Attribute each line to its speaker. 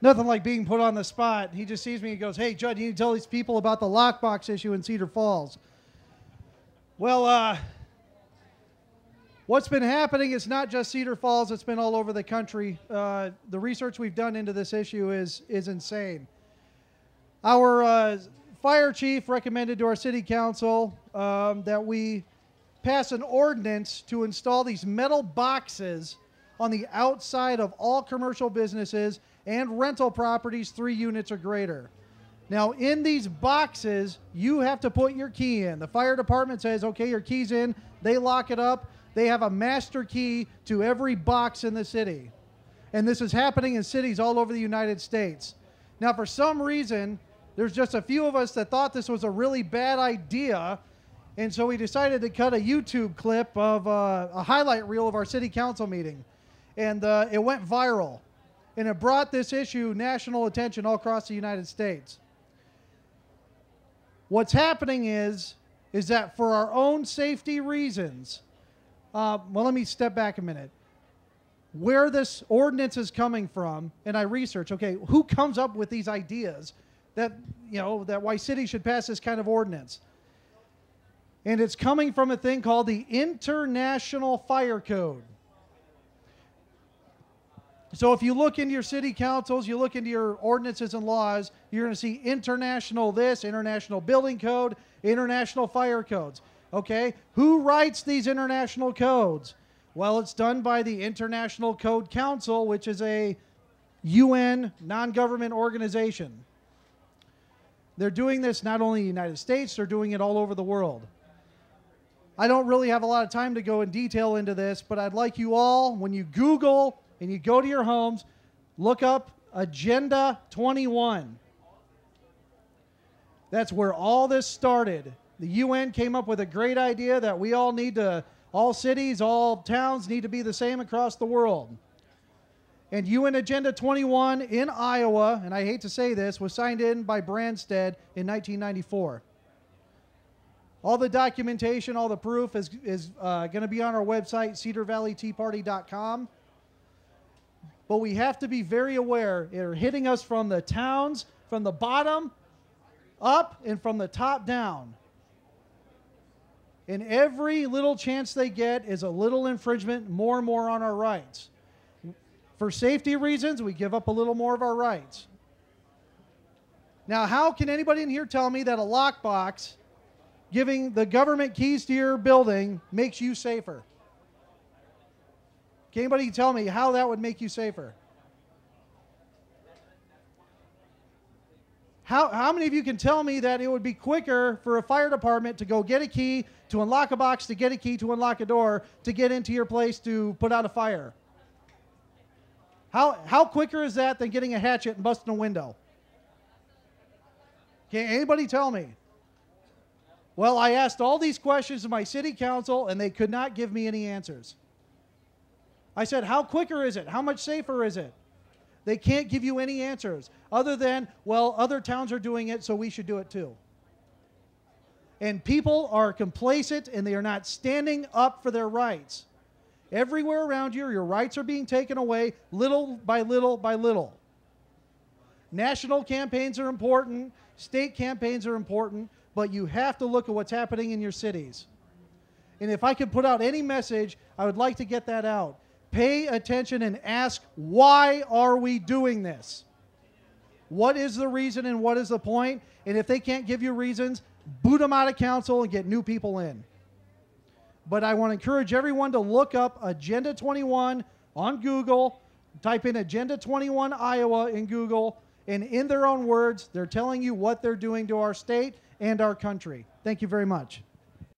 Speaker 1: Nothing like being put on the spot. He just sees me and goes, "Hey, Judd, you need to tell these people about the lockbox issue in Cedar Falls." Well, what's been happening is not just Cedar Falls, it's been all over the country. The research we've done into this issue is insane. Our fire chief recommended to our city council that we pass an ordinance to install these metal boxes on the outside of all commercial businesses and rental properties 3 units or greater. Now, in these boxes, you have to put your key in. The fire department says, okay, your key's in. They lock it up. They have a master key to every box in the city. And this is happening in cities all over the United States. Now, for some reason, there's just a few of us that thought this was a really bad idea. And so we decided to cut a YouTube clip of a highlight reel of our city council meeting. And it went viral. And it brought this issue national attention all across the United States. What's happening is that for our own safety reasons, well, let me step back a minute. Where this ordinance is coming from, and I research, okay, who comes up with these ideas that, you know, that why cities should pass this kind of ordinance? And it's coming from a thing called the International Fire Code. So if you look into your city councils, you look into your ordinances and laws, you're going to see international this, international building code, international fire codes. Okay, who writes these international codes? Well, it's done by the International Code Council, which is a UN non-government organization. They're doing this not only in the United States, they're doing it all over the world. I don't really have a lot of time to go in detail into this, but I'd like you all, when you Google and you go to your homes, look up Agenda 21. That's where all this started. The UN came up with a great idea that we all need to, all cities, all towns need to be the same across the world. And UN Agenda 21 in Iowa, and I hate to say this, was signed in by Branstad in 1994. All the documentation, all the proof is going to be on our website, cedarvalleyteaparty.com. But we have to be very aware. They're hitting us from the towns, from the bottom up, and from the top down. And every little chance they get is a little infringement, more and more on our rights. For safety reasons, we give up a little more of our rights. Now, how can anybody in here tell me that a lockbox, giving the government keys to your building, makes you safer? Can anybody tell me how that would make you safer? How many of you can tell me that it would be quicker for a fire department to go get a key, to unlock a box, to get a key, to unlock a door, to get into your place to put out a fire? How quicker is that than getting a hatchet and busting a window? Can anybody tell me? Well, I asked all these questions to my city council, and they could not give me any answers. I said, how quicker is it? How much safer is it? They can't give you any answers other than, well, other towns are doing it, so we should do it too. And people are complacent, and they are not standing up for their rights. Everywhere around you, your rights are being taken away little by little by little. National campaigns are important. State campaigns are important. But you have to look at what's happening in your cities. And if I could put out any message, I would like to get that out. Pay attention and ask, why are we doing this? What is the reason and what is the point? And if they can't give you reasons, boot them out of council and get new people in. But I want to encourage everyone to look up Agenda 21 on Google, type in Agenda 21 Iowa in Google, and in their own words, they're telling you what they're doing to our state and our country. Thank you very much.